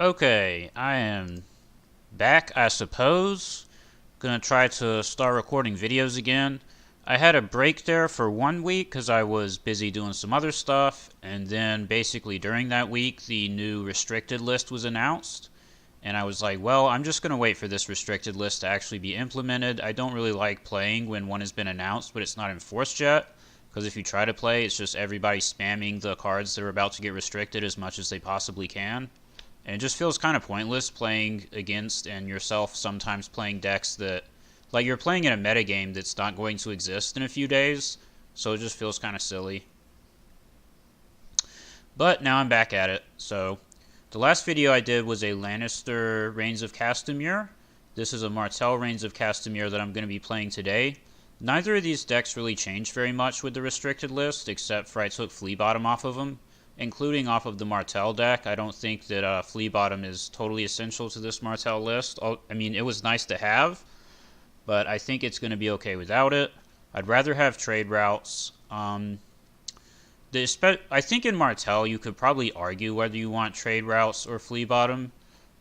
Okay, I am back, I suppose. Gonna try to start recording videos again. I had a break there for 1 week because I was busy doing some other stuff, and then basically during that week, the new restricted list was announced. And I was like, well, I'm just gonna wait for this restricted list to actually be implemented. I don't really like playing when one has been announced, but it's not enforced yet. Because if you try to play, it's just everybody spamming the cards that are about to get restricted as much as they possibly can. And it just feels kind of pointless playing against and yourself sometimes playing decks that, like, you're playing in a metagame that's not going to exist in a few days, so it just feels kind of silly. But now I'm back at it. So the last video I did was a Lannister Reigns of Castamere. This is a Martell Reigns of Castamere that I'm going to be playing today. Neither of these decks really changed very much with the restricted list, except for I took Flea Bottom off of them, including off of the Martell deck. I don't think that Flea Bottom is totally essential to this Martell list. I mean, it was nice to have, but I think it's going to be okay without it. I'd rather have trade routes. I think in Martell you could probably argue whether you want trade routes or Flea Bottom.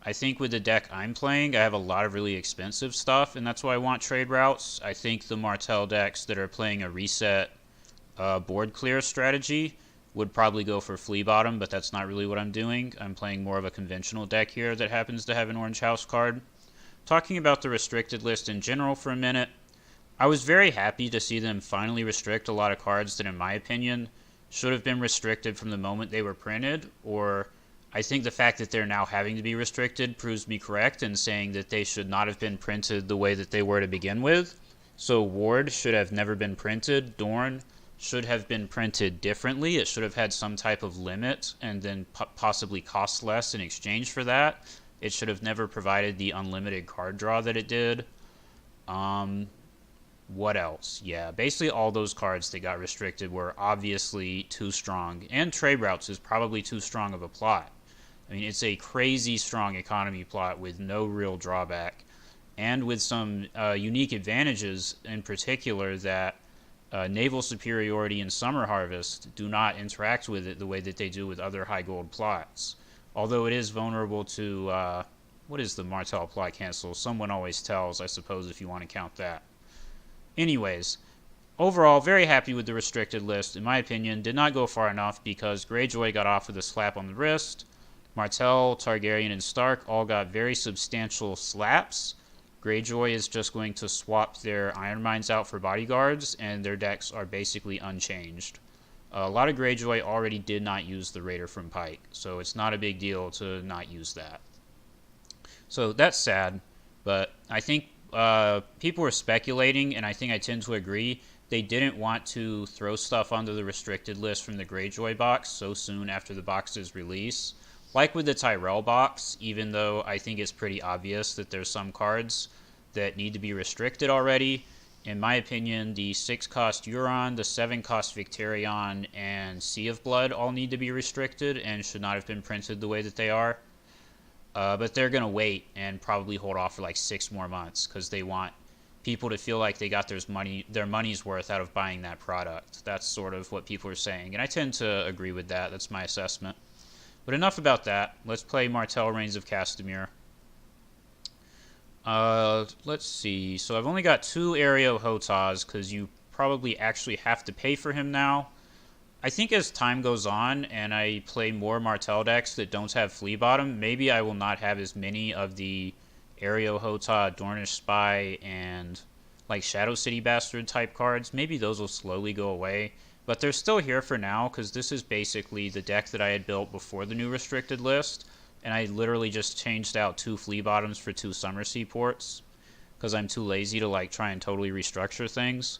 I think with the deck I'm playing, I have a lot of really expensive stuff, and that's why I want trade routes. I think the Martell decks that are playing a reset board clear strategy would probably go for Flea Bottom, but that's not really what I'm doing. I'm playing more of a conventional deck here that happens to have an Orange House card. Talking about the restricted list in general for a minute, I was very happy to see them finally restrict a lot of cards that, in my opinion, should have been restricted from the moment they were printed, or I think the fact that they're now having to be restricted proves me correct in saying that they should not have been printed the way that they were to begin with. So Ward should have never been printed. Dorn should have been printed differently. It should have had some type of limit and then possibly cost less in exchange for that. It should have never provided the unlimited card draw that it did. What else? Yeah, basically all those cards that got restricted were obviously too strong. And trade routes is probably too strong of a plot. I mean, it's a crazy strong economy plot with no real drawback, and with some unique advantages, in particular that naval superiority and summer harvest do not interact with it the way that they do with other high gold plots. Although it is vulnerable to, what is the Martell plot cancel? Someone always tells, I suppose, if you want to count that. Anyways, overall, very happy with the restricted list. In my opinion, did not go far enough because Greyjoy got off with a slap on the wrist. Martell, Targaryen, and Stark all got very substantial slaps. Greyjoy is just going to swap their Iron Mines out for bodyguards, and their decks are basically unchanged. A lot of Greyjoy already did not use the Raider from Pike, so it's not a big deal to not use that. So that's sad, but I think people were speculating, and I think I tend to agree, they didn't want to throw stuff onto the restricted list from the Greyjoy box so soon after the box's release. Like with the Tyrell box, even though I think it's pretty obvious that there's some cards that need to be restricted already, in my opinion, the 6-cost Euron, the 7-cost Victarion, and Sea of Blood all need to be restricted and should not have been printed the way that they are. But they're going to wait and probably hold off for like 6 more months because they want people to feel like they got their money's worth out of buying that product. That's sort of what people are saying, and I tend to agree with that. That's my assessment. But enough about that. Let's play Martell Reigns of Castamere. Let's see. So I've only got 2 Aereo Hotas because you probably actually have to pay for him now. I think as time goes on and I play more Martell decks that don't have Flea Bottom, maybe I will not have as many of the Aereo Hota, Dornish Spy, and like Shadow City Bastard type cards. Maybe those will slowly go away. But they're still here for now because this is basically the deck that I had built before the new restricted list. And I literally just changed out 2 Flea Bottoms for 2 Summer Sea ports because I'm too lazy to like try and totally restructure things.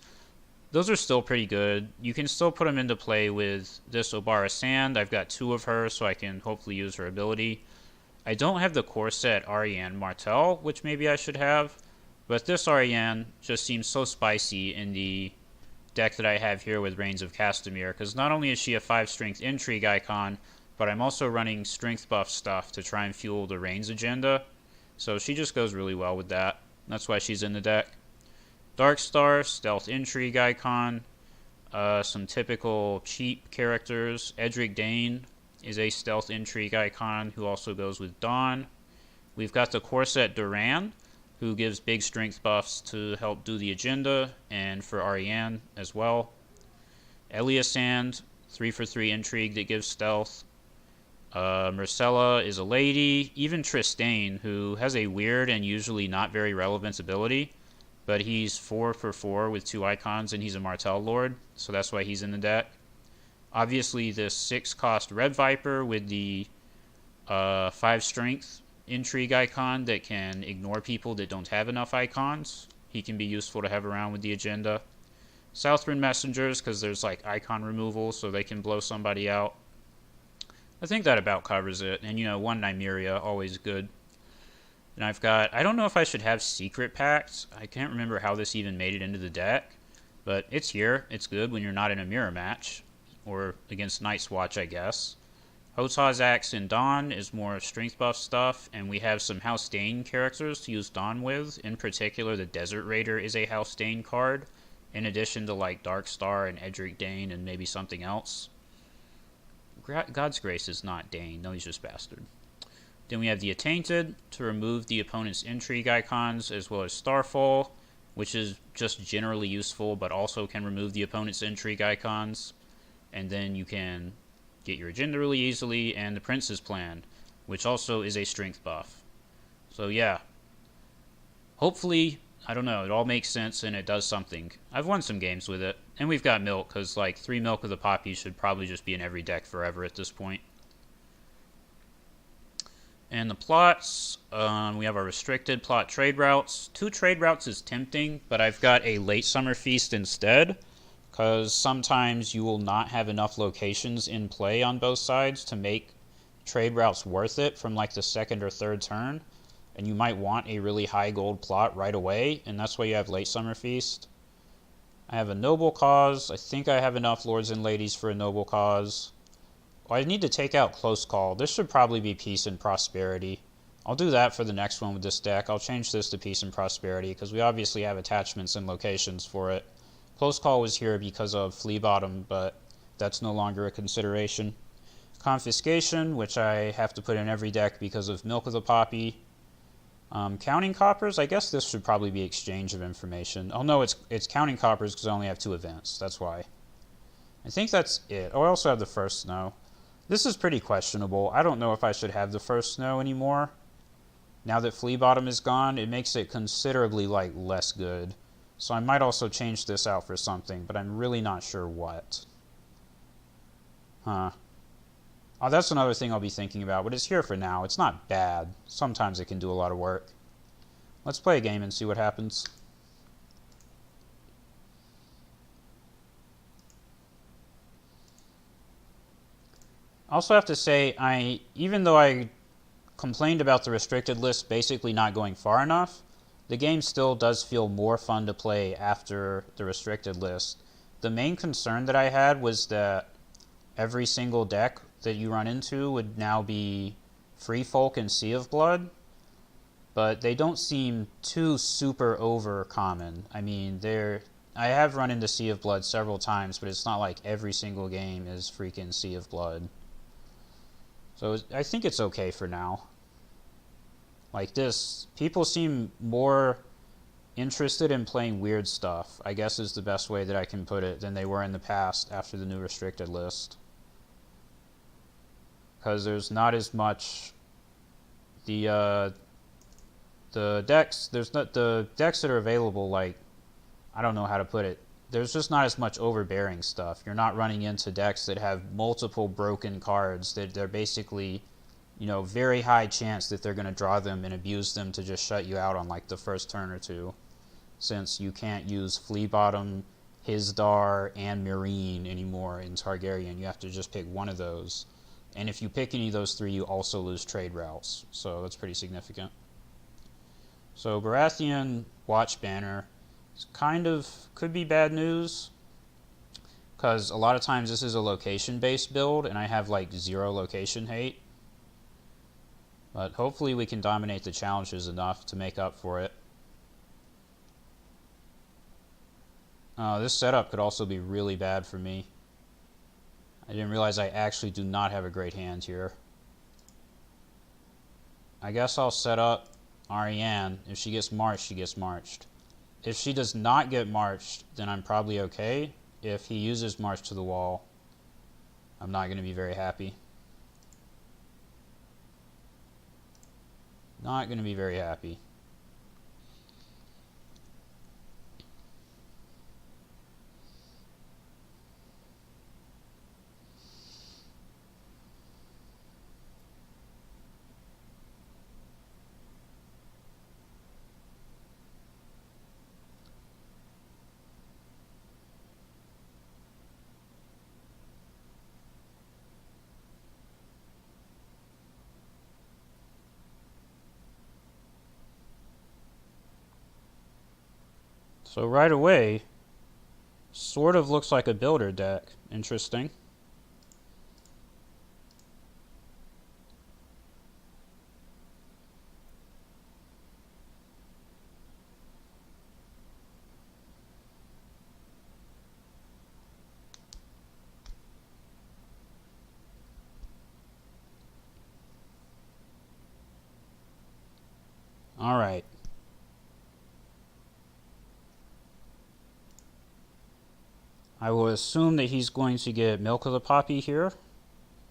Those are still pretty good. You can still put them into play with this Obara Sand. I've got 2 of her, so I can hopefully use her ability. I don't have the core set Ariane Martell, which maybe I should have. But this Ariane just seems so spicy in the deck that I have here with Reigns of Castamere, because not only is she a 5-strength intrigue icon, but I'm also running strength buff stuff to try and fuel the Reigns agenda. So she just goes really well with that. That's why she's in the deck. Darkstar, stealth intrigue icon, some typical cheap characters, Edric Dane, is a stealth intrigue icon who also goes with Dawn. We've got the Corset Duran, who gives big strength buffs to help do the agenda, and for Ariane as well. Eliasand, 3 for 3 intrigue that gives stealth. Marcella is a lady. Even Tristane, who has a weird and usually not very relevant ability, but he's 4 for 4 with 2 icons, and he's a Martell Lord, so that's why he's in the deck. Obviously, this 6-cost Red Viper with the 5 strength intrigue icon that can ignore people that don't have enough icons. He can be useful to have around with the agenda. Southron Messengers, because there's like icon removal, so they can blow somebody out. I think that about covers it. And, you know, 1 Nymeria, always good. And I've got, I don't know if I should have Secret Pact. I can't remember how this even made it into the deck. But it's here. It's good when you're not in a mirror match. Or against Night's Watch, I guess. Hotaz Axe in Dawn is more strength buff stuff. And we have some House Dane characters to use Dawn with. In particular, the Desert Raider is a House Dane card. In addition to like Darkstar and Edric Dane and maybe something else. God's Grace is not Dane. No, he's just Bastard. Then we have the Attainted to remove the opponent's intrigue icons, as well as Starfall, which is just generally useful, but also can remove the opponent's intrigue icons. And then you can get your agenda really easily, and the Prince's Plan, which also is a strength buff. So yeah, hopefully, I don't know, it all makes sense and it does something. I've won some games with it. And we've got Milk, because like 3 Milk of the Poppy should probably just be in every deck forever at this point. And the plots, we have our restricted plot trade routes. 2 trade routes is tempting, but I've got a late summer feast instead, because sometimes you will not have enough locations in play on both sides to make trade routes worth it from like the 2nd or 3rd turn. And you might want a really high gold plot right away, and that's why you have late summer feast. I have a noble cause. I think I have enough lords and ladies for a noble cause. Oh, I need to take out close call. This should probably be peace and prosperity. I'll do that for the next one with this deck. I'll change this to peace and prosperity because we obviously have attachments and locations for it. Close call was here because of Flea Bottom, but that's no longer a consideration. Confiscation, which I have to put in every deck because of Milk of the Poppy. Counting coppers, I guess this should probably be exchange of information. Oh no, it's counting coppers because I only have 2 events. That's why. I think that's it. Oh, I also have the first snow. This is pretty questionable. I don't know if I should have the first snow anymore. Now that Flea Bottom is gone, it makes it considerably like less good. So I might also change this out for something, but I'm really not sure what. Huh. Oh, that's another thing I'll be thinking about, but it's here for now. It's not bad. Sometimes it can do a lot of work. Let's play a game and see what happens. I also have to say, even though I complained about the restricted list basically not going far enough, the game still does feel more fun to play after the restricted list. The main concern that I had was that every single deck that you run into would now be Free Folk and Sea of Blood, but they don't seem too super over common. I mean, I have run into Sea of Blood several times, but it's not like every single game is freaking Sea of Blood. So I think it's okay for now. Like this, people seem more interested in playing weird stuff, I guess is the best way that I can put it, than they were in the past after the new restricted list. Because there's not as much the decks that are available, like, I don't know how to put it, there's just not as much overbearing stuff. You're not running into decks that have multiple broken cards that they're basically, you know, very high chance that they're going to draw them and abuse them to just shut you out on like the first turn or two, since you can't use Flea Bottom, Hisdar, and Marine anymore in Targaryen. You have to just pick one of those. And if you pick any of those 3, you also lose trade routes. So that's pretty significant. So Baratheon Watch Banner kind of could be bad news, because a lot of times this is a location-based build, and I have like 0 location hate. But hopefully we can dominate the challenges enough to make up for it. This setup could also be really bad for me. I didn't realize I actually do not have a great hand here. I guess I'll set up Ariane. If she gets marched, she gets marched. If she does not get marched, then I'm probably okay. If he uses march to the wall, I'm not going to be very happy. Not going to be very happy. So right away, sort of looks like a builder deck. Interesting. All right. I will assume that he's going to get Milk of the Poppy here,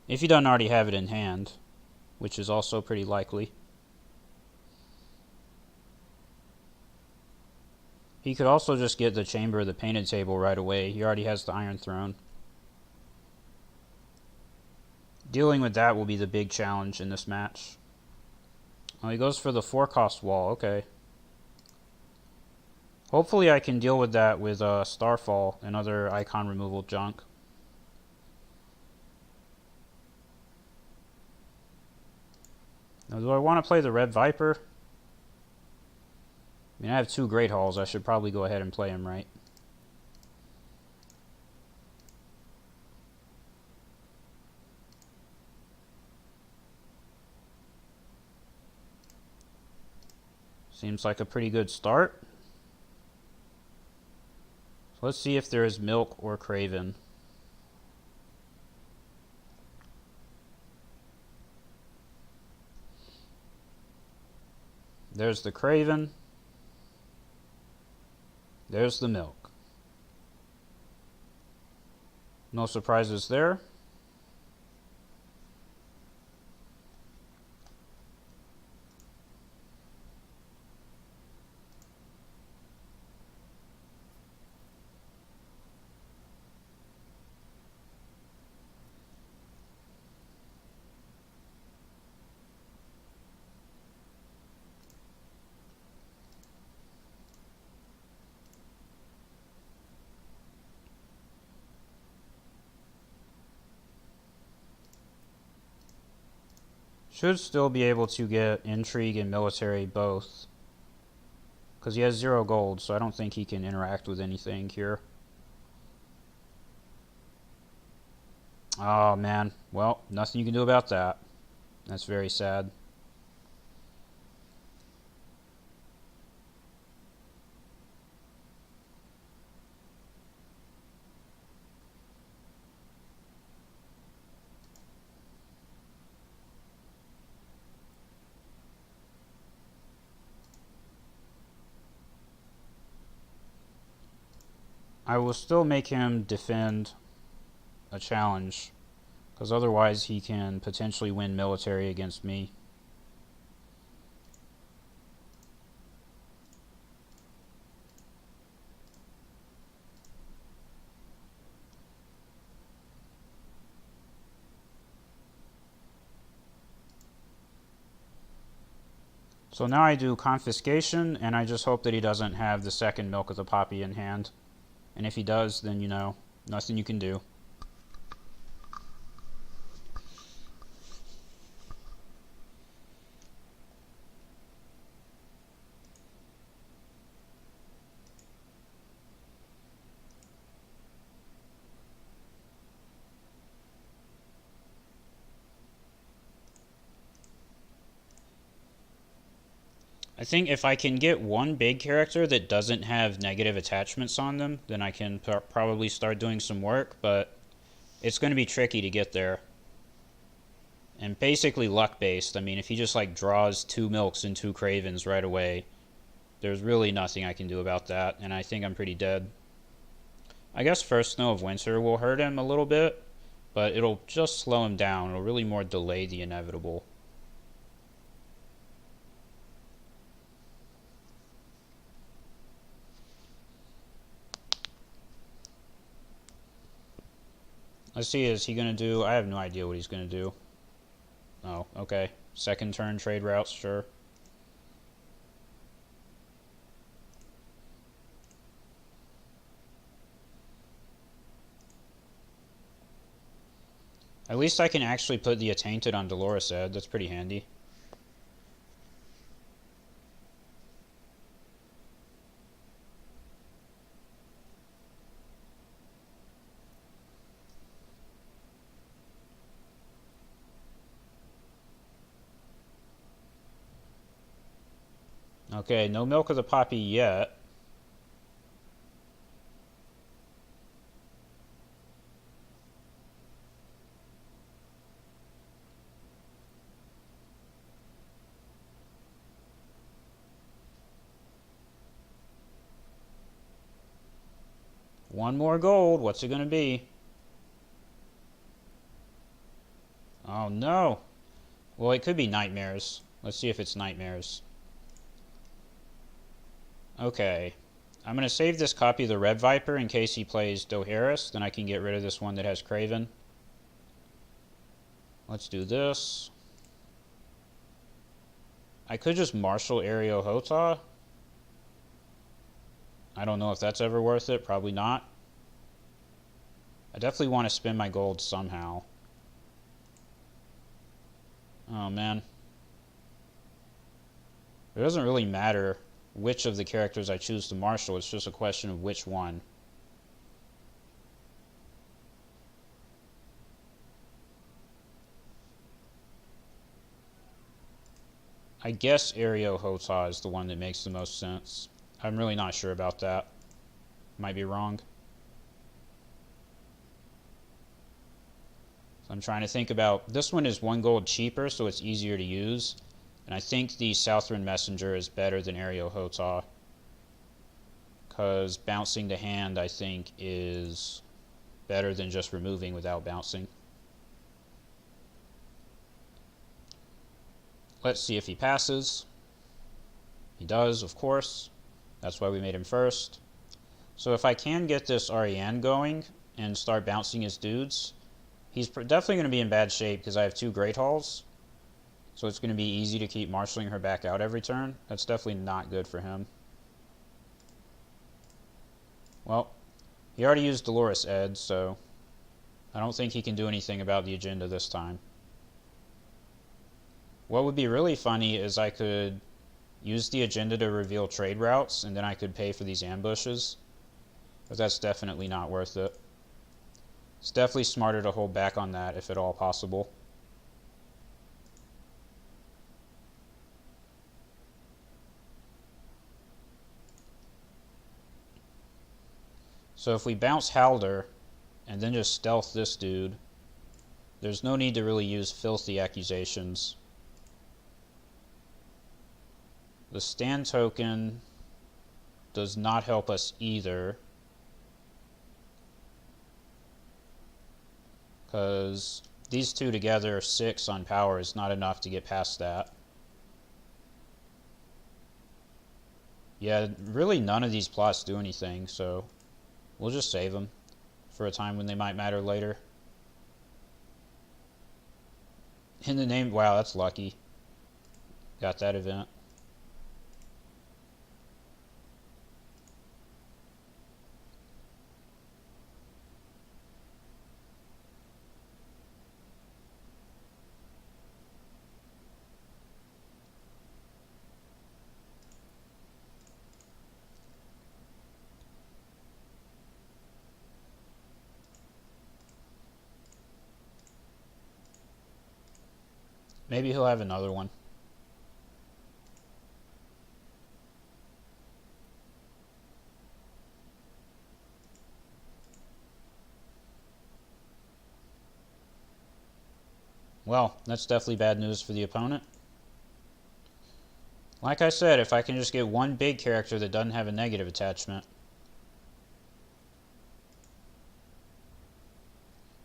if he doesn't already have it in hand, which is also pretty likely. He could also just get the Chamber of the Painted Table right away. He already has the Iron Throne. Dealing with that will be the big challenge in this match. Oh, he goes for the 4-cost wall. Okay. Hopefully I can deal with that with Starfall and other icon removal junk. Now, do I want to play the Red Viper? I mean, I have 2 Great Halls. I should probably go ahead and play him, right? Seems like a pretty good start. So let's see if there is Milk or Craven. There's the Craven. There's the Milk. No surprises there. Should still be able to get Intrigue and Military both. Because he has 0 gold, so I don't think he can interact with anything here. Oh, man. Well, nothing you can do about that. That's very sad. I will still make him defend a challenge, because otherwise he can potentially win military against me. So now I do confiscation, and I just hope that he doesn't have the second Milk of the Poppy in hand. And if he does, then, you know, nothing you can do. I think if I can get one big character that doesn't have negative attachments on them, then I can probably start doing some work, but it's going to be tricky to get there. And basically luck-based. I mean, if he just like draws 2 Milks and 2 Cravens right away, there's really nothing I can do about that, and I think I'm pretty dead. I guess First Snow of Winter will hurt him a little bit, but it'll just slow him down. It'll really more delay the inevitable. Let's see, is he going to do... I have no idea what he's going to do. Oh, okay. Second turn trade routes, sure. At least I can actually put the Attainted on Dolorous Ed. That's pretty handy. Okay, no Milk of the Poppy yet. One more gold. What's it going to be? Oh, no. Well, it could be Nightmares. Let's see if it's Nightmares. Okay. I'm going to save this copy of the Red Viper in case he plays Doharis. Then I can get rid of this one that has Craven. Let's do this. I could just Marshal Aereo Hota. I don't know if that's ever worth it. Probably not. I definitely want to spend my gold somehow. Oh, man. It doesn't really matter which of the characters I choose to marshal. It's just a question of which one. I guess Aereo Hota is the one that makes the most sense. I'm really not sure about that. Might be wrong. So I'm trying to think about... This one is 1 gold cheaper, so it's easier to use. And I think the Southron Messenger is better than Aereo Hota. Because bouncing the hand, I think, is better than just removing without bouncing. Let's see if he passes. He does, of course. That's why we made him first. So if I can get this Ariane going and start bouncing his dudes, he's definitely going to be in bad shape because I have 2 Great Halls. So it's going to be easy to keep marshaling her back out every turn. That's definitely not good for him. Well, he already used Dolorous Ed, so I don't think he can do anything about the agenda this time. What would be really funny is I could use the agenda to reveal trade routes, and then I could pay for these ambushes. But that's definitely not worth it. It's definitely smarter to hold back on that if at all possible. So if we bounce Halder and then just stealth this dude, there's no need to really use filthy accusations. The stand token does not help us either, because these two together, 6 on power, is not enough to get past that. Yeah, really none of these plots do anything, so we'll just save them for a time when they might matter later. In the name... Wow, that's lucky. Got that event. Maybe he'll have another one. Well, that's definitely bad news for the opponent. Like I said, if I can just get one big character that doesn't have a negative attachment.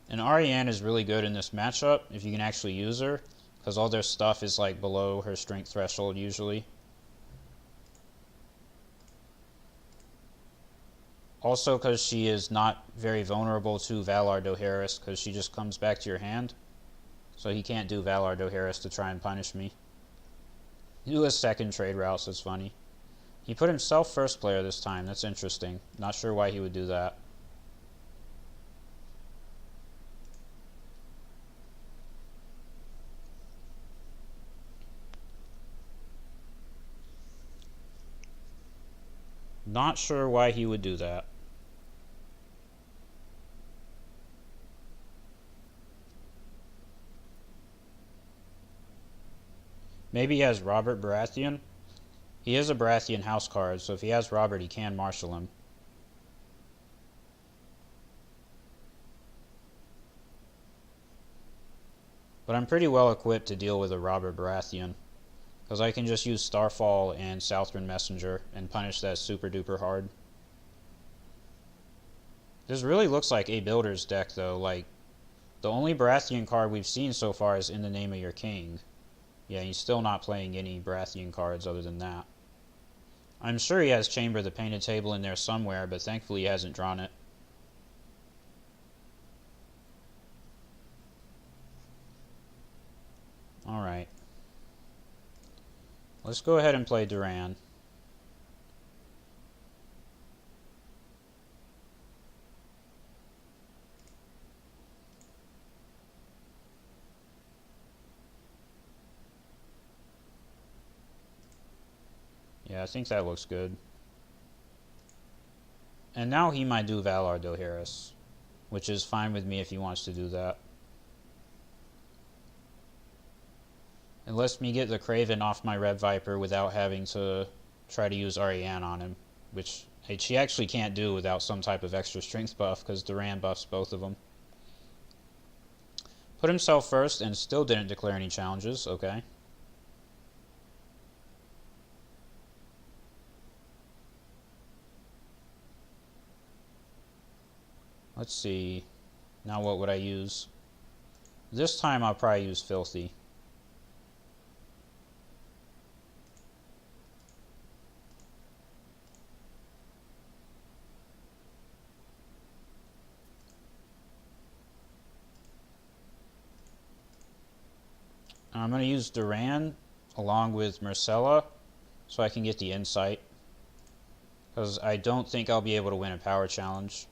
And Ariane is really good in this matchup if you can actually use her, because all their stuff is like below her strength threshold usually. Also because she is not very vulnerable to Valar Dohaeris, because she just comes back to your hand. So he can't do Valar Dohaeris to try and punish me. He do a second trade route, so it's funny. He put himself first player this time. That's interesting. Not sure why he would do that. Not sure why he would do that. Maybe he has Robert Baratheon. He is a Baratheon house card, so if he has Robert, he can marshal him. But I'm pretty well equipped to deal with a Robert Baratheon, because I can just use Starfall and Southron Messenger and punish that super duper hard. This really looks like a builder's deck, though. Like, the only Baratheon card we've seen so far is In the Name of Your King. Yeah, he's still not playing any Baratheon cards other than that. I'm sure he has Chamber the Painted Table in there somewhere, but thankfully he hasn't drawn it. Alright. Let's go ahead and play Duran. Yeah, I think that looks good. And now he might do Valar Dohaeris, which is fine with me if he wants to do that. It lets me get the Craven off my Red Viper without having to try to use Ariane on him, which she actually can't do without some type of extra strength buff, because Duran buffs both of them. Put himself first and still didn't declare any challenges. Okay. Let's see. Now what would I use? This time I'll probably use Filthy. I'm going to use Duran along with Marcella so I can get the insight, because I don't think I'll be able to win a power challenge.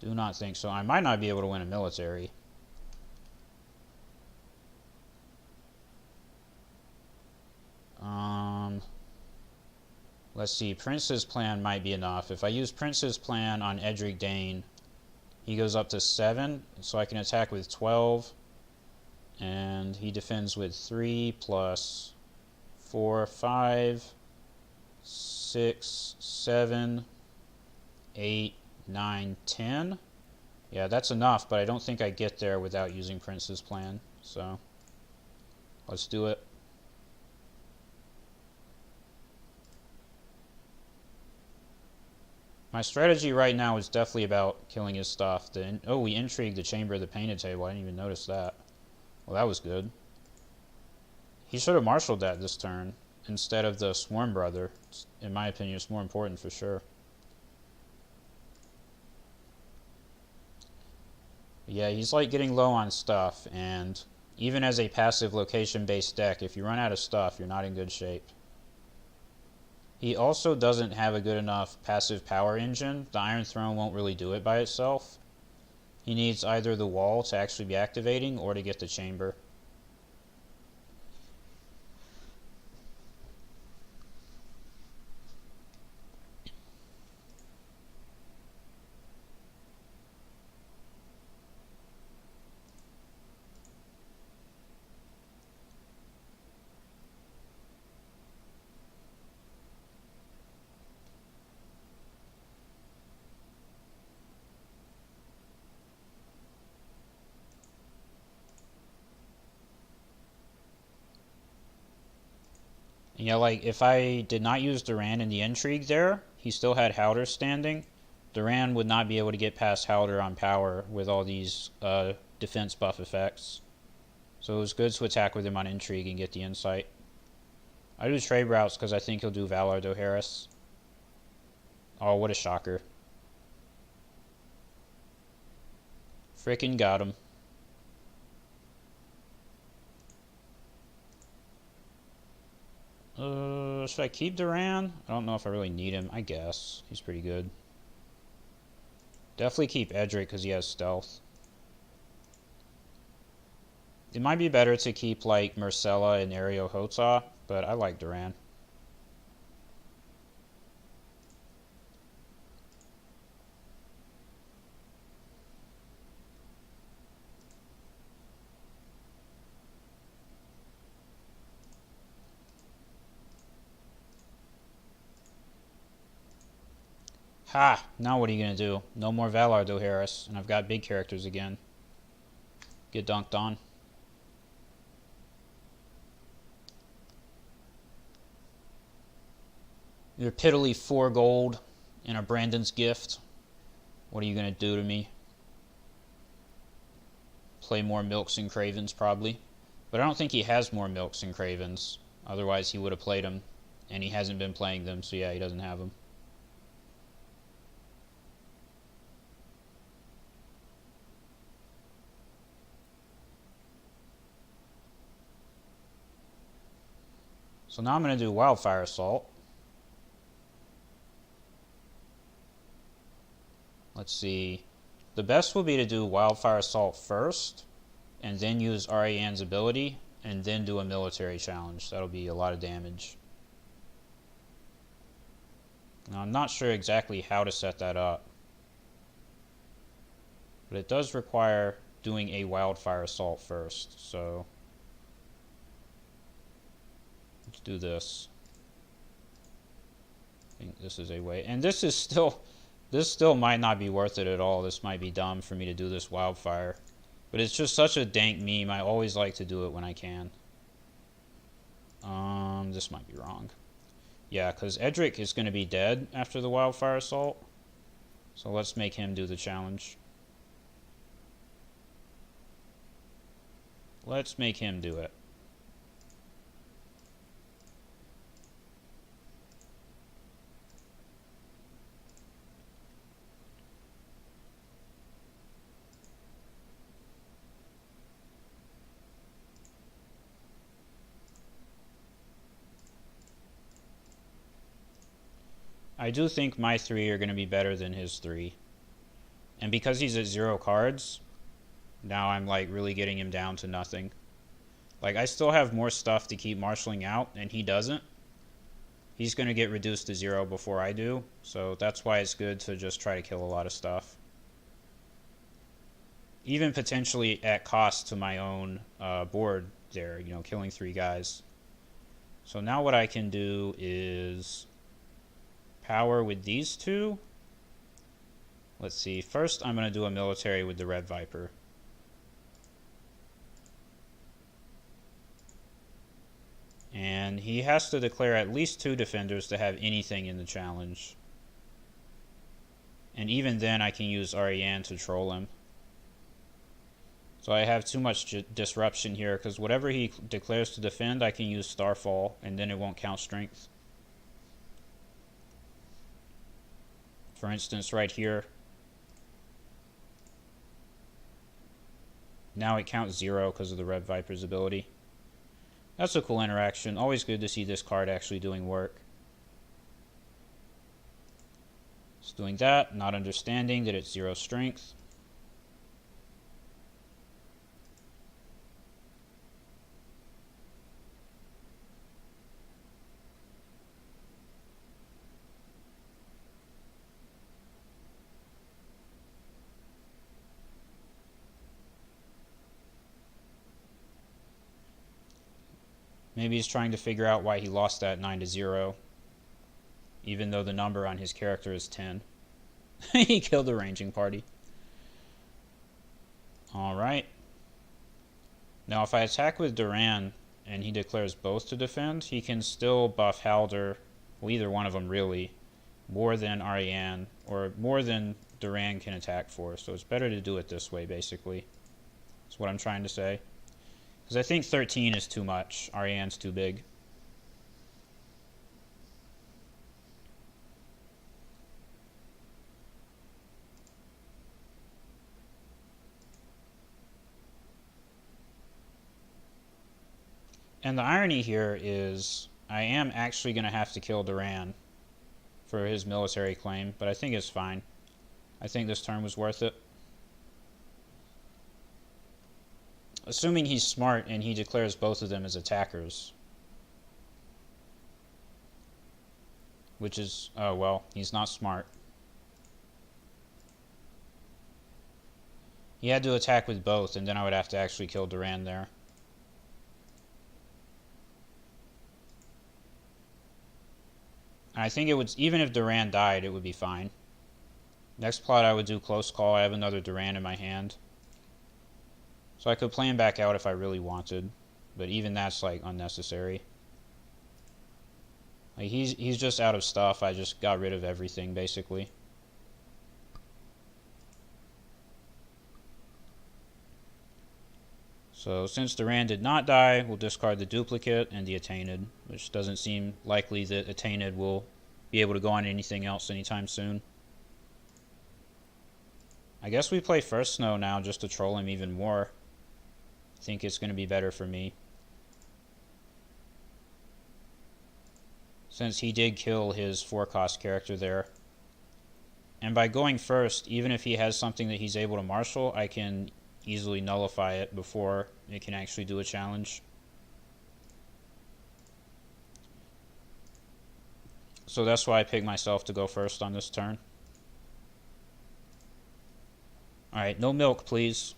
Do not think so. I might not be able to win a military. Let's see. Prince's Plan might be enough. If I use Prince's Plan on Edric Dane, he goes up to 7, so I can attack with 12. And he defends with 3 plus 4, 5, 6, 7, 8, 9, 10. Yeah, that's enough, but I don't think I get there without using Prince's Plan. So, let's do it. My strategy right now is definitely about killing his stuff. Oh, we intrigued the Chamber of the Painted Table. I didn't even notice that. Well, that was good. He should have marshaled that this turn instead of the Swarm Brother. In my opinion, it's more important for sure. Yeah, he's like getting low on stuff, and even as a passive location-based deck, if you run out of stuff, you're not in good shape. He also doesn't have a good enough passive power engine. The Iron Throne won't really do it by itself. He needs either the wall to actually be activating or to get the chamber. Yeah, like if I did not use Duran in the intrigue there, he still had Howder standing. Duran would not be able to get past Howder on power with all these defense buff effects. So it was good to attack with him on intrigue and get the insight. I do trade routes because I think he'll do Valar Dohaeris. Oh, what a shocker. Frickin' got him. Should I keep Duran? I don't know if I really need him. I guess. He's pretty good. Definitely keep Edric because he has stealth. It might be better to keep like Myrcella and Ario Hota, but I like Duran. Ha! Now what are you going to do? No more Valar Dohaeris, and I've got big characters again. Get dunked on. You're piddly 4 gold and a Brandon's gift. What are you going to do to me? Play more Milks and Cravens, probably. But I don't think he has more Milks and Cravens. Otherwise, he would have played them. And he hasn't been playing them, so yeah, he doesn't have them. So now I'm going to do Wildfire Assault. Let's see. The best will be to do Wildfire Assault first, and then use Ariane's ability, and then do a military challenge. That'll be a lot of damage. Now, I'm not sure exactly how to set that up, but it does require doing a Wildfire Assault first, so let's do this. I think this is a way, and this still might not be worth it at all. This might be dumb for me to do this Wildfire, but it's just such a dank meme. I always like to do it when I can. This might be wrong. Yeah, because Edric is going to be dead after the Wildfire Assault. So let's make him do the challenge. Let's make him do it. I do think my 3 are going to be better than his 3. And because he's at 0 cards, now I'm like really getting him down to nothing. Like I still have more stuff to keep marshalling out, and he doesn't. He's going to get reduced to 0 before I do, so that's why it's good to just try to kill a lot of stuff. Even potentially at cost to my own board there, you know, killing 3 guys. So now what I can do is power with these 2. Let's see. First, I'm going to do a military with the Red Viper. And he has to declare at least 2 defenders to have anything in the challenge. And even then, I can use Ariane to troll him. So I have too much disruption here, because whatever he declares to defend, I can use Starfall, and then it won't count strength. For instance, right here. Now it counts 0 because of the Red Viper's ability. That's a cool interaction. Always good to see this card actually doing work. It's doing that, not understanding that it's 0 strength. Maybe he's trying to figure out why he lost that 9-0, even though the number on his character is 10. He killed the ranging party. Alright. Now if I attack with Duran and he declares both to defend, he can still buff Halder, well, either one of them really, more than Ariane, or more than Duran can attack for. So it's better to do it this way, basically. That's what I'm trying to say. Because I think 13 is too much. Ariane's too big. And the irony here is I am actually going to have to kill Duran for his military claim, but I think it's fine. I think this turn was worth it. Assuming he's smart and he declares both of them as attackers. Which is, oh well, he's not smart. He had to attack with both, and then I would have to actually kill Duran there. And I think it would, even if Duran died, it would be fine. Next plot I would do close call. I have another Duran in my hand. So I could play him back out if I really wanted. But even that's like unnecessary. Like he's just out of stuff. I just got rid of everything basically. So since Duran did not die, we'll discard the duplicate and the Attainted, which doesn't seem likely that Attainted will be able to go on anything else anytime soon. I guess we play First Snow now just to troll him even more. I think it's going to be better for me. Since he did kill his 4-cost character there. And by going first, even if he has something that he's able to marshal, I can easily nullify it before it can actually do a challenge. So that's why I picked myself to go first on this turn. Alright, no milk, please.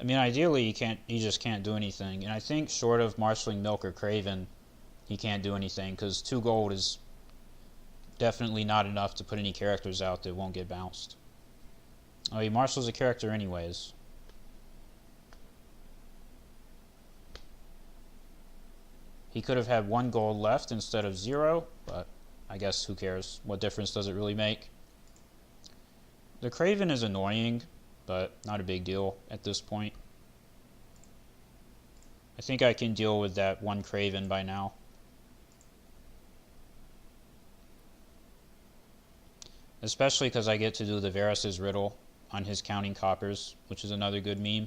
I mean, ideally, he just can't do anything. And I think short of marshaling Milk or Craven, he can't do anything, because 2 gold is definitely not enough to put any characters out that won't get bounced. Oh, he marshals a character anyways. He could have had 1 gold left instead of 0, but I guess who cares? What difference does it really make? The Craven is annoying, but not a big deal at this point. I think I can deal with that 1 Craven by now. Especially because I get to do the Varys' riddle on his counting coppers, which is another good meme.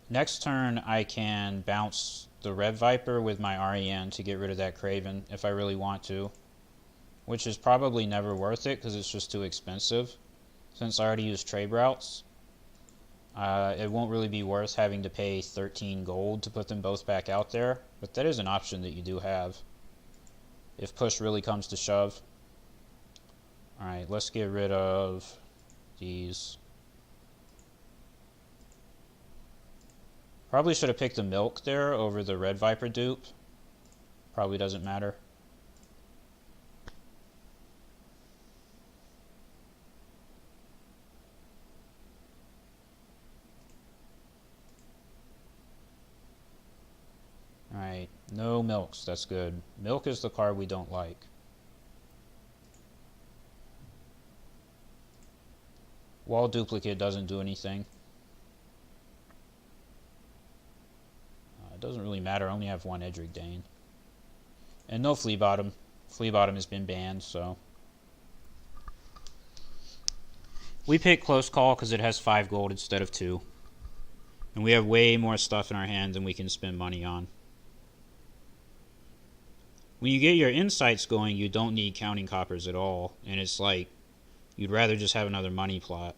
Next turn I can bounce the Red Viper with my Ariane to get rid of that Craven if I really want to, which is probably never worth it because it's just too expensive. Since I already used trade routes, it won't really be worth having to pay 13 gold to put them both back out there, but that is an option that you do have if push really comes to shove. Alright, let's get rid of these. Probably should have picked the Milk there over the Red Viper dupe. Probably doesn't matter. Alright, no Milks, that's good. Milk is the card we don't like. Wall Duplicate doesn't do anything. Doesn't really matter, I only have 1 Edric Dane. And no Flea Bottom. Flea Bottom has been banned, so. We pick Close Call because it has 5 gold instead of 2. And we have way more stuff in our hand than we can spend money on. When you get your insights going, you don't need counting coppers at all. And it's like, you'd rather just have another money plot.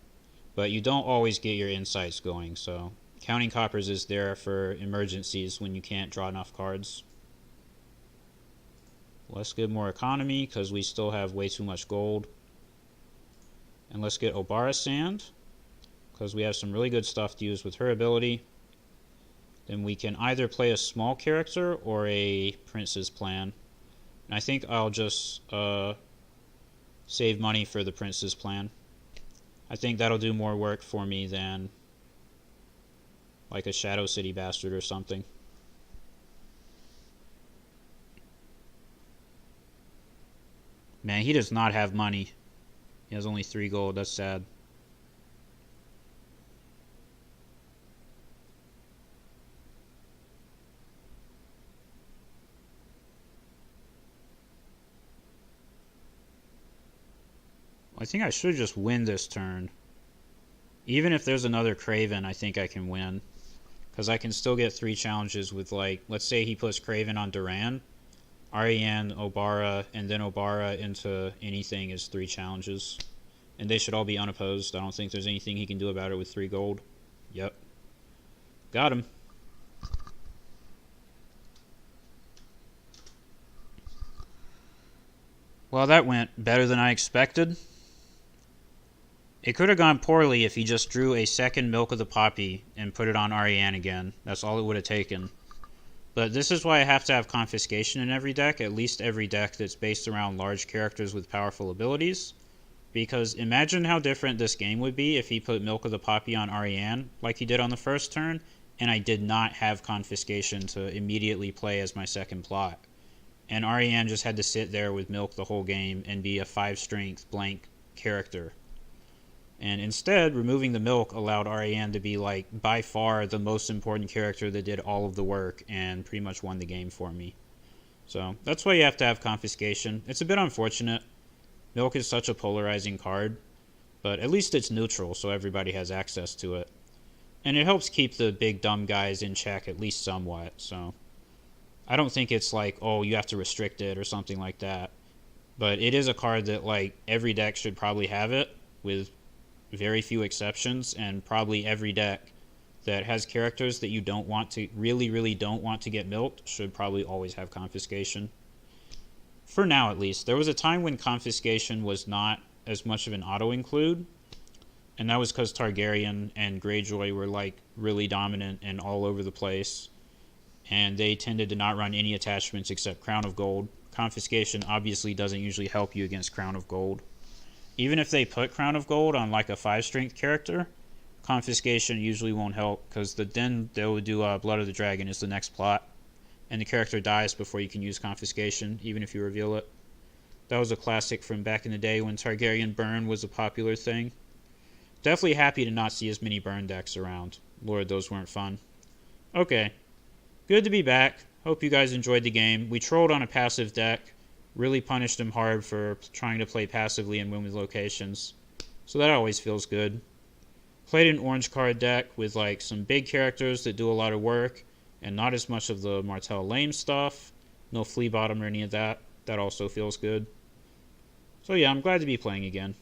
but you don't always get your insights going, so counting coppers is there for emergencies when you can't draw enough cards. Let's get more economy because we still have way too much gold. And let's get Obara Sand because we have some really good stuff to use with her ability. Then we can either play a small character or a Prince's Plan. And I think I'll just save money for the Prince's Plan. I think that'll do more work for me than like a Shadow City Bastard or something. Man, he does not have money. He has only 3 gold. That's sad. I think I should just win this turn. Even if there's another Craven, I think I can win. Because I can still get 3 challenges with, like, let's say he puts Craven on Duran. Ariane, Obara, and then Obara into anything is 3 challenges. And they should all be unopposed. I don't think there's anything he can do about it with 3 gold. Yep. Got him. Well, that went better than I expected. It could have gone poorly if he just drew a second Milk of the Poppy and put it on Ariane again. That's all it would have taken. But this is why I have to have Confiscation in every deck, at least every deck that's based around large characters with powerful abilities. Because imagine how different this game would be if he put Milk of the Poppy on Ariane, like he did on the first turn, and I did not have Confiscation to immediately play as my second plot. And Ariane just had to sit there with Milk the whole game and be a 5-strength blank character. And instead, removing the Milk allowed Ariane to be, like, by far the most important character that did all of the work and pretty much won the game for me. So, that's why you have to have Confiscation. It's a bit unfortunate. Milk is such a polarizing card, but at least it's neutral, so everybody has access to it. And it helps keep the big dumb guys in check at least somewhat, so I don't think it's like, oh, you have to restrict it or something like that. But it is a card that, like, every deck should probably have it, with very few exceptions, and probably every deck that has characters that you don't want to, really don't want to get milked should probably always have Confiscation. For now, at least. There was a time when Confiscation was not as much of an auto-include, and that was because Targaryen and Greyjoy were, like, really dominant and all over the place, and they tended to not run any attachments except Crown of Gold. Confiscation obviously doesn't usually help you against Crown of Gold. Even if they put Crown of Gold on, like, a 5-strength character, Confiscation usually won't help, because then they'll do Blood of the Dragon as the next plot, and the character dies before you can use Confiscation, even if you reveal it. That was a classic from back in the day when Targaryen burn was a popular thing. Definitely happy to not see as many burn decks around. Lord, those weren't fun. Okay. Good to be back. Hope you guys enjoyed the game. We trolled on a passive deck. Really punished him hard for trying to play passively and win with locations. So that always feels good. Played an orange card deck with, like, some big characters that do a lot of work and not as much of the Martell lame stuff. No flea bottom or any of that. That also feels good. So yeah, I'm glad to be playing again.